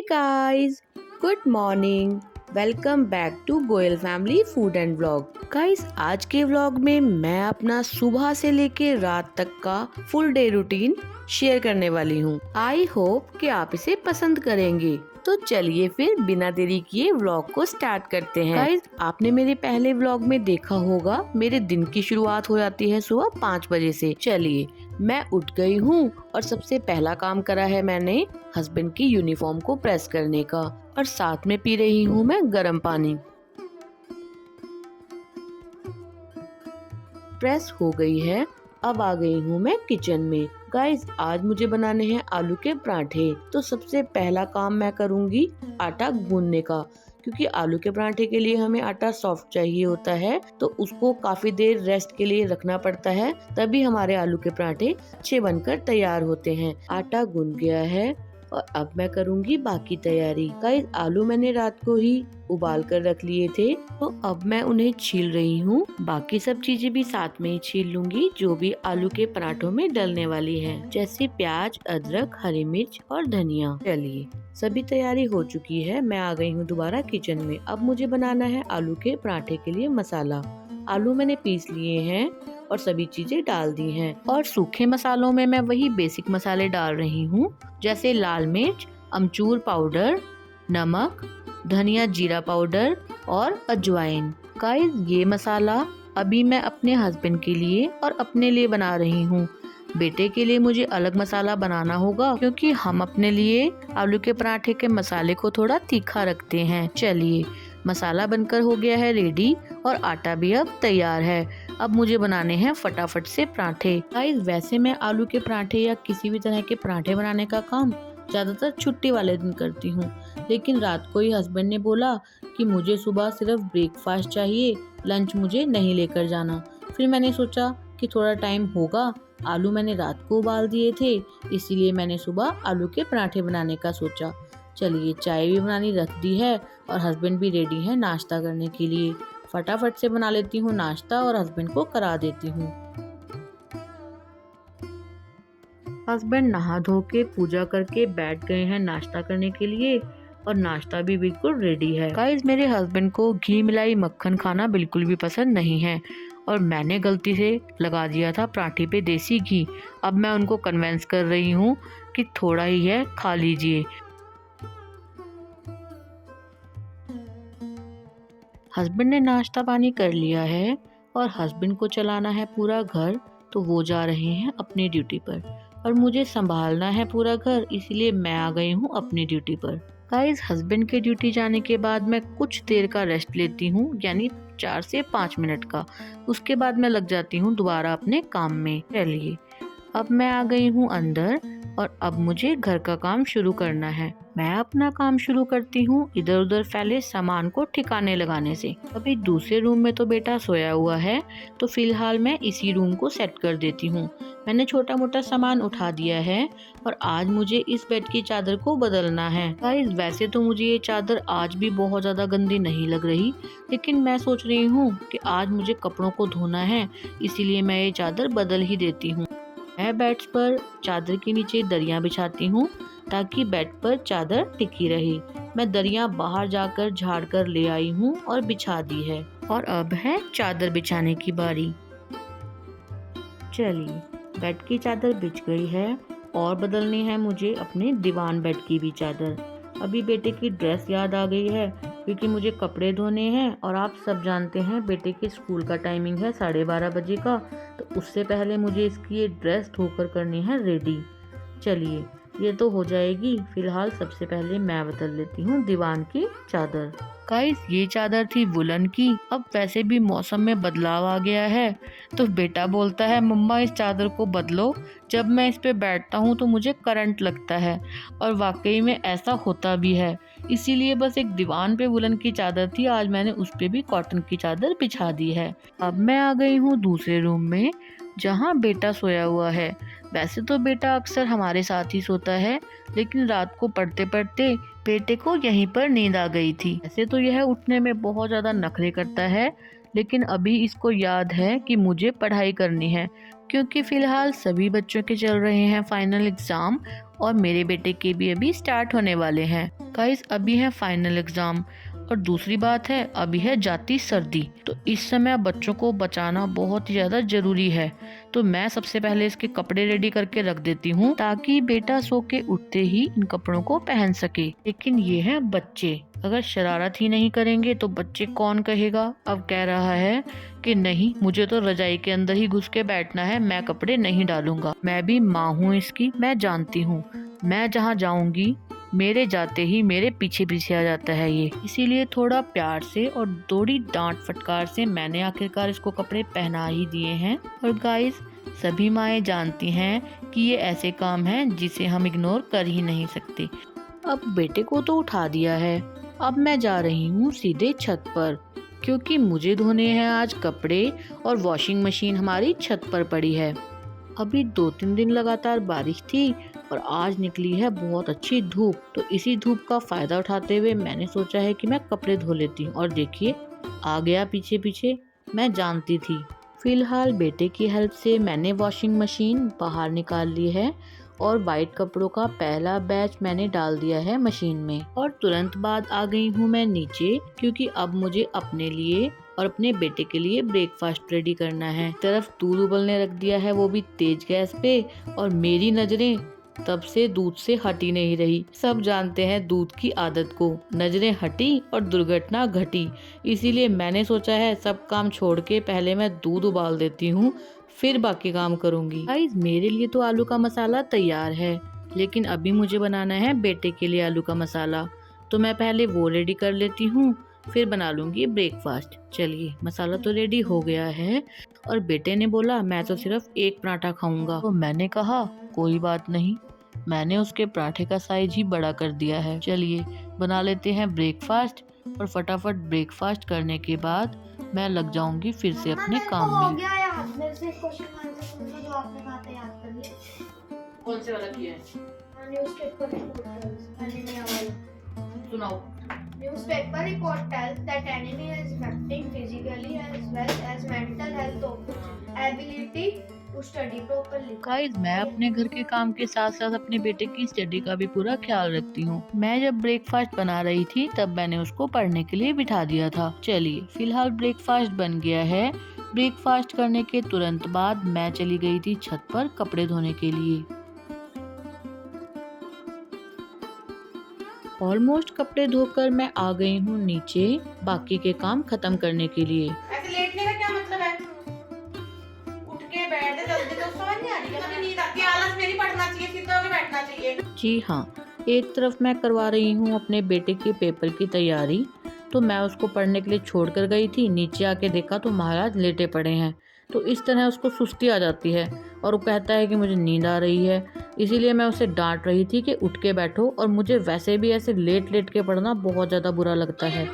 guys, good morning. Welcome back to Goyal family food and vlog. Guys, आज के vlog में मैं अपना सुबह से लेके रात तक का फुल डे रूटीन शेयर करने वाली हूँ। आई होप कि आप इसे पसंद करेंगे। तो चलिए फिर बिना देरी किए व्लॉग को स्टार्ट करते हैं। गाइस, आपने मेरे पहले व्लॉग में देखा होगा मेरे दिन की शुरुआत हो जाती है सुबह 5 बजे से। चलिए, मैं उठ गई हूँ और सबसे पहला काम करा है मैंने हस्बैंड की यूनिफॉर्म को प्रेस करने का, और साथ में पी रही हूँ मैं गर्म पानी। प्रेस हो गई है, अब आ गई हूँ मैं किचन में। गाइस, आज मुझे बनाने हैं आलू के पराठे। तो सबसे पहला काम मैं करूँगी आटा गूंदने का, क्योंकि आलू के पराठे के लिए हमें आटा सॉफ्ट चाहिए होता है, तो उसको काफी देर रेस्ट के लिए रखना पड़ता है, तभी हमारे आलू के पराठे अच्छे बनकर तैयार होते हैं। आटा गूंद गया है और अब मैं करूँगी बाकी तैयारी। गाइस, आलू मैंने रात को ही उबाल कर रख लिए थे, तो अब मैं उन्हें छील रही हूँ। बाकी सब चीजें भी साथ में ही छील लूंगी जो भी आलू के पराठों में डलने वाली है, जैसे प्याज, अदरक, हरी मिर्च और धनिया। चलिए, सभी तैयारी हो चुकी है। मैं आ गई हूँ दोबारा किचन में। अब मुझे बनाना है आलू के पराठे के लिए मसाला। आलू मैंने पीस लिए हैं और सभी चीजें डाल दी हैं, और सूखे मसालों में मैं वही बेसिक मसाले डाल रही हूँ, जैसे लाल मिर्च, अमचूर पाउडर, नमक, धनिया जीरा पाउडर और अजवाइन। गाइस, ये मसाला अभी मैं अपने हस्बैंड के लिए और अपने लिए बना रही हूँ। बेटे के लिए मुझे अलग मसाला बनाना होगा, क्योंकि हम अपने लिए आलू के पराठे के मसाले को थोड़ा तीखा रखते हैं। चलिए, मसाला बनकर हो गया है रेडी और आटा भी अब तैयार है। अब मुझे बनाने हैं फटाफट से पराठे। गाइस, वैसे मैं आलू के पराठे या किसी भी तरह के पराठे बनाने का काम ज्यादातर छुट्टी वाले दिन करती हूँ, लेकिन रात को ही हस्बैंड ने बोला कि मुझे सुबह सिर्फ ब्रेकफास्ट चाहिए, लंच मुझे नहीं लेकर जाना। फिर मैंने सोचा कि थोड़ा टाइम होगा, आलू मैंने रात को उबाल दिए थे, इसीलिए मैंने सुबह आलू के पराठे बनाने का सोचा। चलिए, चाय भी बनानी रख दी है और हस्बैंड भी रेडी है नाश्ता करने के लिए। फटाफट से बना लेती हूँ नाश्ता और हस्बैंड को करा देती हूँ। हस्बैंड नहा धो के पूजा करके बैठ गए हैं नाश्ता करने के लिए, और नाश्ता भी बिल्कुल रेडी है। गाइस, मेरे हस्बैंड को घी मिलाई मक्खन खाना बिल्कुल भी पसंद नहीं है, और मैंने गलती से लगा दिया था पराठे पे देसी घी। अब मैं उनको कन्विंस कर रही हूँ कि थोड़ा ही है, खा लीजिए। हस्बैंड ने नाश्ता पानी कर लिया है और हस्बैंड को चलाना है पूरा घर, तो वो जा रहे हैं अपनी ड्यूटी पर, और मुझे संभालना है पूरा घर, इसीलिए मैं आ गई हूँ अपनी ड्यूटी पर। गाइस, हस्बैंड के ड्यूटी जाने के बाद मैं कुछ देर का रेस्ट लेती हूँ, यानी 4 से 5 मिनट का। उसके बाद मैं लग जाती हूँ दोबारा अपने काम में। चलिए, अब मैं आ गई हूँ अंदर, और अब मुझे घर का काम शुरू करना है। मैं अपना काम शुरू करती हूँ इधर उधर फैले सामान को ठिकाने लगाने से। अभी दूसरे रूम में तो बेटा सोया हुआ है, तो फिलहाल मैं इसी रूम को सेट कर देती हूँ। मैंने छोटा मोटा सामान उठा दिया है, और आज मुझे इस बेड की चादर को बदलना है। गाइस, वैसे तो मुझे ये चादर आज भी बहुत ज्यादा गंदी नहीं लग रही, लेकिन मैं सोच रही हूँ कि आज मुझे कपड़ों को धोना है, इसीलिए मैं ये चादर बदल ही देती हूँ। मैं बेड पर चादर के नीचे दरियां बिछाती हूँ, ताकि बेड पर चादर टिकी रहे। मैं दरियां बाहर जाकर झाड़ कर ले आई हूँ और बिछा दी है, और अब है चादर बिछाने की बारी। चलिए, बेड की चादर बिछ गई है, और बदलनी है मुझे अपने दीवान बेड की भी चादर। अभी बेटे की ड्रेस याद आ गई है, क्योंकि मुझे कपड़े धोने हैं, और आप सब जानते हैं बेटे के स्कूल का टाइमिंग है 12:30 बजे का, तो उससे पहले मुझे इसकी ये ड्रेस धोकर करनी है रेडी। चलिए, ये तो हो जाएगी। फिलहाल सबसे पहले मैं बदल लेती हूँ दीवान की चादर। गाइस, ये चादर थी वुलन की। अब वैसे भी मौसम में बदलाव आ गया है, तो बेटा बोलता है मम्मा इस चादर को बदलो। जब मैं इस पे बैठता हूँ तो मुझे करंट लगता है, और वाकई में ऐसा होता भी है। इसीलिए बस एक दीवान पे वुलन की चादर थी, आज मैंने उस पे भी कॉटन की चादर बिछा दी है। अब मैं आ गई हूँ दूसरे रूम में, जहाँ बेटा सोया हुआ है। वैसे तो बेटा अक्सर हमारे साथ ही सोता है, लेकिन रात को पढ़ते पढ़ते बेटे को यहीं पर नींद आ गई थी। ऐसे तो यह उठने में बहुत ज़्यादा नखरे करता है, लेकिन अभी इसको याद है कि मुझे पढ़ाई करनी है, क्योंकि फ़िलहाल सभी बच्चों के चल रहे हैं फाइनल एग्ज़ाम, और मेरे बेटे के भी अभी स्टार्ट होने वाले हैं। गाइस अभी है फाइनल एग्जाम और दूसरी बात है अभी है जाती सर्दी, तो इस समय बच्चों को बचाना बहुत ही ज्यादा जरूरी है। तो मैं सबसे पहले इसके कपड़े रेडी करके रख देती हूँ ताकि बेटा सो के उठते ही इन कपड़ों को पहन सके। लेकिन ये है बच्चे, अगर शरारत ही नहीं करेंगे तो बच्चे कौन कहेगा। अब कह रहा है कि नहीं, मुझे तो रजाई के अंदर ही घुस के बैठना है, मैं कपड़े नहीं डालूंगा। मैं भी माँ हूँ इसकी, मैं जानती हूँ, मैं जहाँ जाऊंगी मेरे जाते ही मेरे पीछे पीछे आ जाता है ये। इसीलिए थोड़ा प्यार से और थोड़ी डांट फटकार से मैंने आखिरकार इसको कपड़े पहना ही दिए हैं। और गाइस सभी माएँ जानती हैं कि ये ऐसे काम हैं जिसे हम इग्नोर कर ही नहीं सकते। अब बेटे को तो उठा दिया है, अब मैं जा रही हूँ सीधे छत पर, क्योंकि मुझे धोने हैं आज कपड़े और वॉशिंग मशीन हमारी छत पर पड़ी है। अभी 2-3 दिन लगातार बारिश थी और आज निकली है बहुत अच्छी धूप, तो इसी धूप का फायदा उठाते हुए मैंने सोचा है कि मैं कपड़े धो लेती हूँ। और देखिए आ गया पीछे पीछे, मैं जानती थी। फिलहाल बेटे की हेल्प से मैंने वॉशिंग मशीन बाहर निकाल ली है और वाइट कपड़ों का पहला बैच मैंने डाल दिया है मशीन में। और तुरंत बाद आ गई हूँ मैं नीचे, क्योंकि अब मुझे अपने लिए और अपने बेटे के लिए ब्रेकफास्ट रेडी करना है। तरफ दूध उबलने रख दिया है, वो भी तेज गैस पे, और मेरी नजरें तब से दूध से हटी नहीं रही। सब जानते हैं दूध की आदत को, नजरें हटी और दुर्घटना घटी। इसीलिए मैंने सोचा है सब काम छोड़ के पहले मैं दूध उबाल देती हूँ, फिर बाकी काम करूँगी। गाइस मेरे लिए तो आलू का मसाला तैयार है, लेकिन अभी मुझे बनाना है बेटे के लिए आलू का मसाला, तो मैं पहले वो रेडी कर लेती हूँ, फिर बना लूंगी ब्रेकफास्ट। चलिए मसाला तो रेडी हो गया है और बेटे ने बोला मैं तो सिर्फ एक पराठा खाऊंगा, तो मैंने कहा कोई बात नहीं, मैंने उसके पराठे का साइज ही बड़ा कर दिया है। चलिए बना लेते हैं ब्रेकफास्ट, और फटाफट ब्रेकफास्ट करने के बाद मैं लग जाऊंगी फिर से अपने काम में। हो गया यार, मेरे से क्वेश्चन आंसर सुन लो जो आपने कहा था, याद कर लिए। कौन से वाला किया है? न्यूज़पेपर रिपोर्ट एनिमी वाला सुनाओ। Newspaper report tells that enemy is affecting physically as well as mental health of ability to study properly. Guys मैं अपने घर के काम के साथ साथ अपने बेटे की स्टडी का भी पूरा ख्याल रखती हूँ। मैं जब ब्रेकफास्ट बना रही थी तब मैंने उसको पढ़ने के लिए बिठा दिया था। चलिए फिलहाल ब्रेकफास्ट बन गया है। ब्रेकफास्ट करने के तुरंत बाद मैं चली गई थी छत पर कपड़े धोने के लिए। ऑलमोस्ट कपड़े धोकर मैं आ गई हूँ नीचे बाकी के काम खत्म करने के लिए। ऐसे लेटने का क्या मतलब है? उठ के बैठ जा जल्दी, तो समझ नहीं आ रही है, मुझे नींद आती है, आलस मेरी पड़ना चाहिए, सीधे होके बैठना चाहिए। जी हाँ, एक तरफ मैं करवा रही हूँ अपने बेटे के पेपर की तैयारी, तो मैं उसको पढ़ने के लिए छोड़ कर गई थी, नीचे आके देखा तो महाराज लेटे पड़े हैं। तो इस तरह उसको सुस्ती आ जाती है और वो कहता है कि मुझे नींद आ रही है। इसीलिए मैं उसे डांट रही थी कि उठ के बैठो, और मुझे वैसे भी ऐसे लेट लेट के पढ़ना बहुत ज़्यादा बुरा लगता है।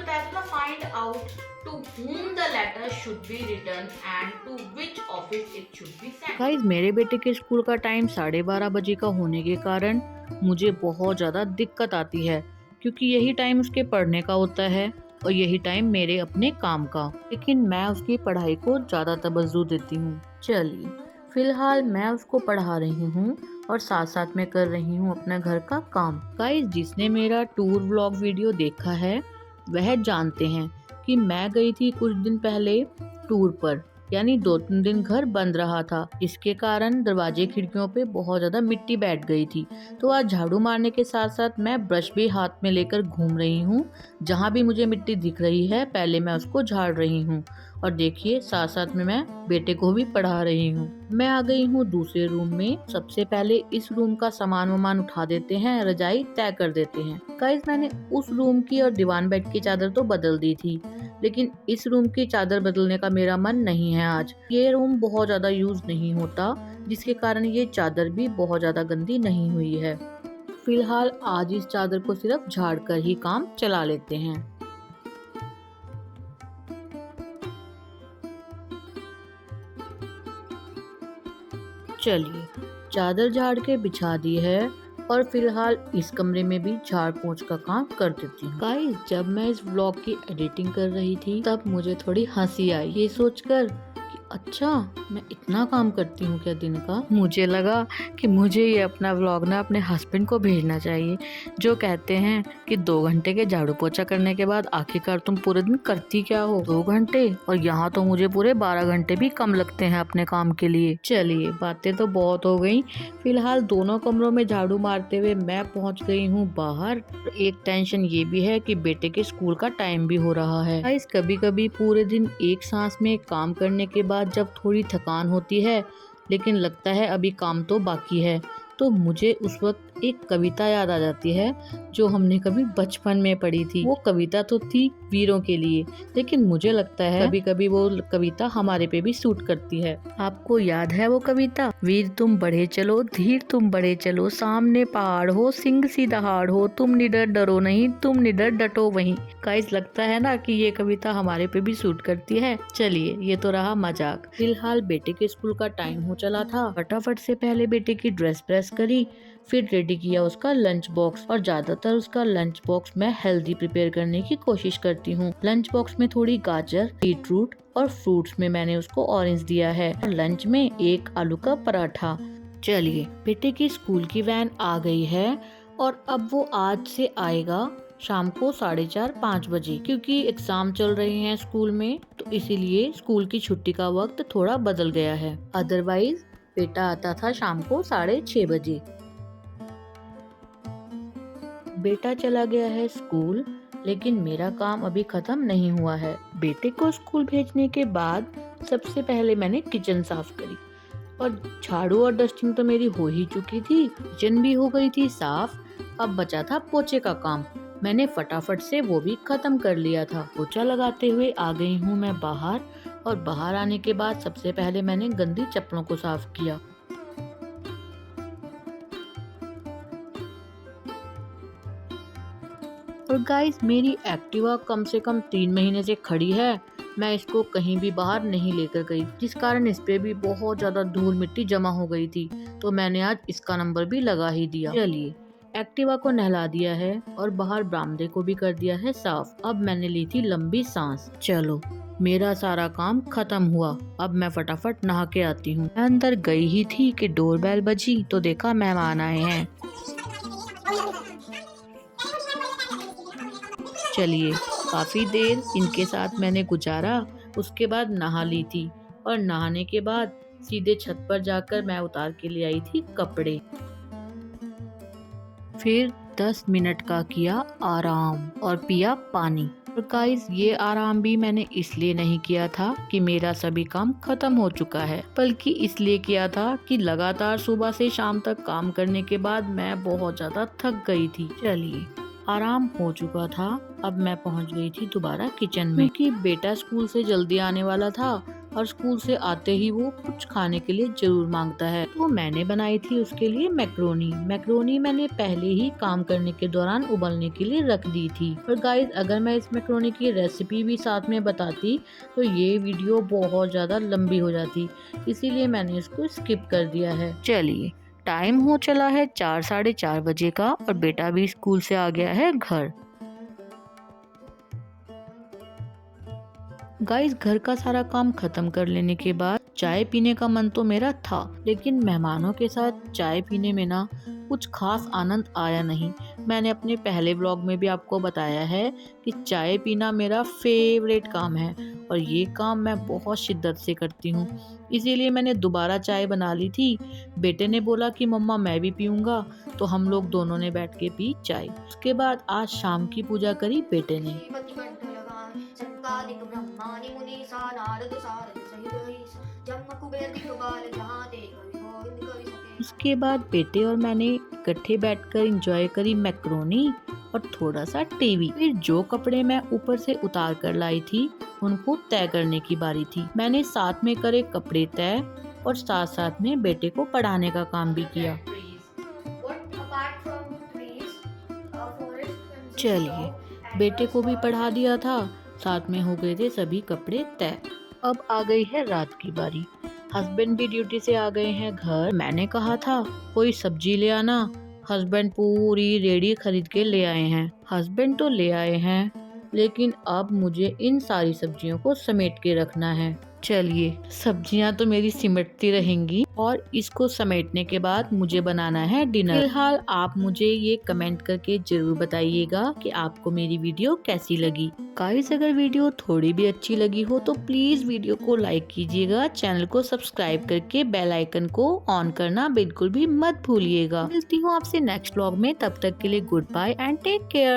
Find out to whom the letter should be written and to which office it should be sent. Guys मेरे बेटे के स्कूल का टाइम 12:30 बजे का होने के कारण मुझे बहुत ज़्यादा दिक्कत आती है, क्योंकि यही टाइम उसके पढ़ने का होता है और यही टाइम मेरे अपने काम का, लेकिन मैं उसकी पढ़ाई को ज़्यादा तवज्जो देती हूँ। चलिए फिलहाल मैं उसको पढ़ा रही हूँ और साथ साथ में कर रही हूँ अपना घर का काम। गाइस जिसने मेरा टूर व्लॉग वीडियो देखा है वह जानते हैं कि मैं गई थी कुछ दिन पहले टूर पर, यानी 2-3 दिन घर बंद रहा था, जिसके कारण दरवाजे खिड़कियों पे बहुत ज़्यादा मिट्टी बैठ गई थी। तो आज झाड़ू मारने के साथ साथ मैं ब्रश भी हाथ में लेकर घूम रही हूँ। जहाँ भी मुझे मिट्टी दिख रही है पहले मैं उसको झाड़ रही हूँ, और देखिए साथ साथ में मैं बेटे को भी पढ़ा रही हूँ। मैं आ गई हूँ दूसरे रूम में। सबसे पहले इस रूम का सामान वामान उठा देते हैं, रजाई तय कर देते हैं। गाइस मैंने उस रूम की और दीवान बेड की चादर तो बदल दी थी, लेकिन इस रूम की चादर बदलने का मेरा मन नहीं है आज। ये रूम बहुत ज़्यादा यूज नहीं होता, जिसके कारण ये चादर भी बहुत ज़्यादा गंदी नहीं हुई है। फिलहाल आज इस चादर को सिर्फ झाड़ कर ही काम चला लेते हैं। चलिए चादर झाड़ के बिछा दी है और फिलहाल इस कमरे में भी झाड़ पोंछ का काम कर देती हूँ। गाइस जब मैं इस व्लॉग की एडिटिंग कर रही थी तब मुझे थोड़ी हंसी आई, ये सोचकर कि अच्छा, मैं इतना काम करती हूँ क्या दिन का? मुझे लगा कि मुझे ये अपना व्लॉग ना अपने हस्बैंड को भेजना चाहिए, जो कहते हैं कि 2 घंटे के झाड़ू पोछा करने के बाद आखिरकार तुम पूरे दिन करती क्या हो? 2 घंटे, और यहाँ तो मुझे पूरे 12 घंटे भी कम लगते हैं अपने काम के लिए। चलिए, बातें तो बहुत हो गई। फिलहाल दोनों कमरों में झाड़ू मारते हुए मैं पहुँच गई हूँ बाहर। एक टेंशन ये भी है कि बेटे के स्कूल का टाइम भी हो रहा है। गाइस, कभी कभी पूरे दिन एक सांस में काम करने के बाद जब थोड़ी थकान होती है, लेकिन लगता है अभी काम तो बाकी है, तो मुझे उस वक्त एक कविता याद आ जाती है जो हमने कभी बचपन में पढ़ी थी। वो कविता तो थी वीरों के लिए, लेकिन मुझे लगता है कभी कभी वो कविता हमारे पे भी सूट करती है। आपको याद है वो कविता? वीर तुम बढ़े चलो, धीर तुम बढ़े चलो, सामने पहाड़ हो, सिंह सी दहाड़ हो, तुम निडर डरो नहीं, तुम निडर डटो वहीं। गाइस, लगता है ना कि ये कविता हमारे पे भी सूट करती है। चलिए, ये तो रहा मजाक। फिलहाल बेटे के स्कूल का टाइम हो चला था। फटाफट से पहले बेटे की ड्रेस प्रेस करी, फिर रेडी किया उसका लंच बॉक्स, और ज्यादातर उसका लंच बॉक्स मैं हेल्दी प्रिपेयर करने की कोशिश करती हूँ। लंच बॉक्स में थोड़ी गाजर, बीटरूट और फ्रूट्स में मैंने उसको ऑरेंज दिया है, और लंच में एक आलू का पराठा। चलिए, बेटे की स्कूल की वैन आ गई है, और अब वो आज से आएगा शाम को 4:30-5 बजे, क्योंकि एग्जाम चल रहे हैं स्कूल में, तो इसीलिए स्कूल की छुट्टी का वक्त थोड़ा बदल गया है। अदरवाइज बेटा आता था शाम को 6:30 बजे। बेटा चला गया है स्कूल, लेकिन मेरा काम अभी खत्म नहीं हुआ है। बेटे को स्कूल भेजने के बाद सबसे पहले मैंने किचन साफ करी, और झाड़ू और डस्टिंग तो मेरी हो ही चुकी थी, किचन भी हो गई थी साफ। अब बचा था पोछे का काम, मैंने फटाफट से वो भी खत्म कर लिया था। पोछा लगाते हुए आ गई हूँ मैं बाहर, और बाहर आने के बाद सबसे पहले मैंने गंदी चप्पलों को साफ किया। और गाइस, मेरी एक्टिवा कम से कम 3 महीने से खड़ी है। मैं इसको कहीं भी बाहर नहीं लेकर गई, जिस कारण इस पे भी बहुत ज्यादा धूल मिट्टी जमा हो गई थी, तो मैंने आज इसका नंबर भी लगा ही दिया। चलिए, एक्टिवा को नहला दिया है और बाहर बरामदे को भी कर दिया है साफ। अब मैंने ली थी लंबी सांस। चलो, मेरा सारा काम खत्म हुआ। अब मैं फटाफट नहा के आती हूँ। मैं अंदर गई ही थी कि डोरबेल बजी, तो देखा मेहमान आए हैं। चलिए, काफी देर इनके साथ मैंने गुजारा। उसके बाद नहा ली थी, और नहाने के बाद सीधे छत पर जाकर मैं उतार के ले आई थी कपड़े। फिर 10 मिनट का किया आराम और पिया पानी। और गाइस, ये आराम भी मैंने इसलिए नहीं किया था कि मेरा सभी काम खत्म हो चुका है, बल्कि इसलिए किया था कि लगातार सुबह से शाम तक काम करने के बाद मैं बहुत ज्यादा थक गई थी। चलिए, आराम हो चुका था। अब मैं पहुंच गई थी दोबारा किचन में, क्योंकि बेटा स्कूल से जल्दी आने वाला था, और स्कूल से आते ही वो कुछ खाने के लिए जरूर मांगता है। तो मैंने बनाई थी उसके लिए मैक्रोनी। मैक्रोनी मैंने पहले ही काम करने के दौरान उबलने के लिए रख दी थी। और गाइस, अगर मैं इस मैक्रोनी की रेसिपी भी साथ में बताती तो ये वीडियो बहुत ज्यादा लंबी हो जाती, इसीलिए मैंने इसको स्किप कर दिया है। चलिए, टाइम हो चला है 4-4:30 बजे का, और बेटा भी स्कूल से आ गया है घर। गाइस, घर का सारा काम खत्म कर लेने के बाद चाय पीने का मन तो मेरा था, लेकिन मेहमानों के साथ चाय पीने में ना कुछ खास आनंद आया नहीं। मैंने अपने पहले व्लॉग में भी आपको बताया है कि चाय पीना मेरा फेवरेट काम है, और ये काम मैं बहुत शिद्दत से करती हूँ, इसीलिए मैंने दोबारा चाय बना ली थी। बेटे ने बोला कि मम्मा मैं भी पीऊँगा, तो हम लोग दोनों ने बैठ के पी चाय। उसके बाद आज शाम की पूजा करी बेटे ने। उसके बाद बेटे और मैंने इकट्ठे बैठकर एंजॉय करी मैक्रोनी और थोड़ा सा टीवी। फिर जो कपड़े मैं ऊपर से उतार कर लाई थी उनको तय करने की बारी थी। मैंने साथ में करे कपड़े तय, और साथ साथ में बेटे को पढ़ाने का काम भी किया। चलिए, बेटे को भी पढ़ा दिया था, साथ में हो गए थे सभी कपड़े तय। अब आ गई है रात की बारी। हस्बैंड भी ड्यूटी से आ गए हैं घर। मैंने कहा था कोई सब्जी ले आना, हस्बैंड पूरी रेडी खरीद के ले आए हैं। हस्बैंड तो ले आए हैं, लेकिन अब मुझे इन सारी सब्जियों को समेट के रखना है। चलिए, सब्जियां तो मेरी सिमटती रहेंगी और इसको समेटने के बाद मुझे बनाना है डिनर। फिलहाल आप मुझे ये कमेंट करके जरूर बताइएगा कि आपको मेरी वीडियो कैसी लगी। गाइस, अगर वीडियो थोड़ी भी अच्छी लगी हो तो प्लीज वीडियो को लाइक कीजिएगा, चैनल को सब्सक्राइब करके बेल आइकन को ऑन करना बिल्कुल भी मत भूलिएगा। मिलती हूँ आपसे नेक्स्ट व्लॉग में, तब तक के लिए goodbye and take care.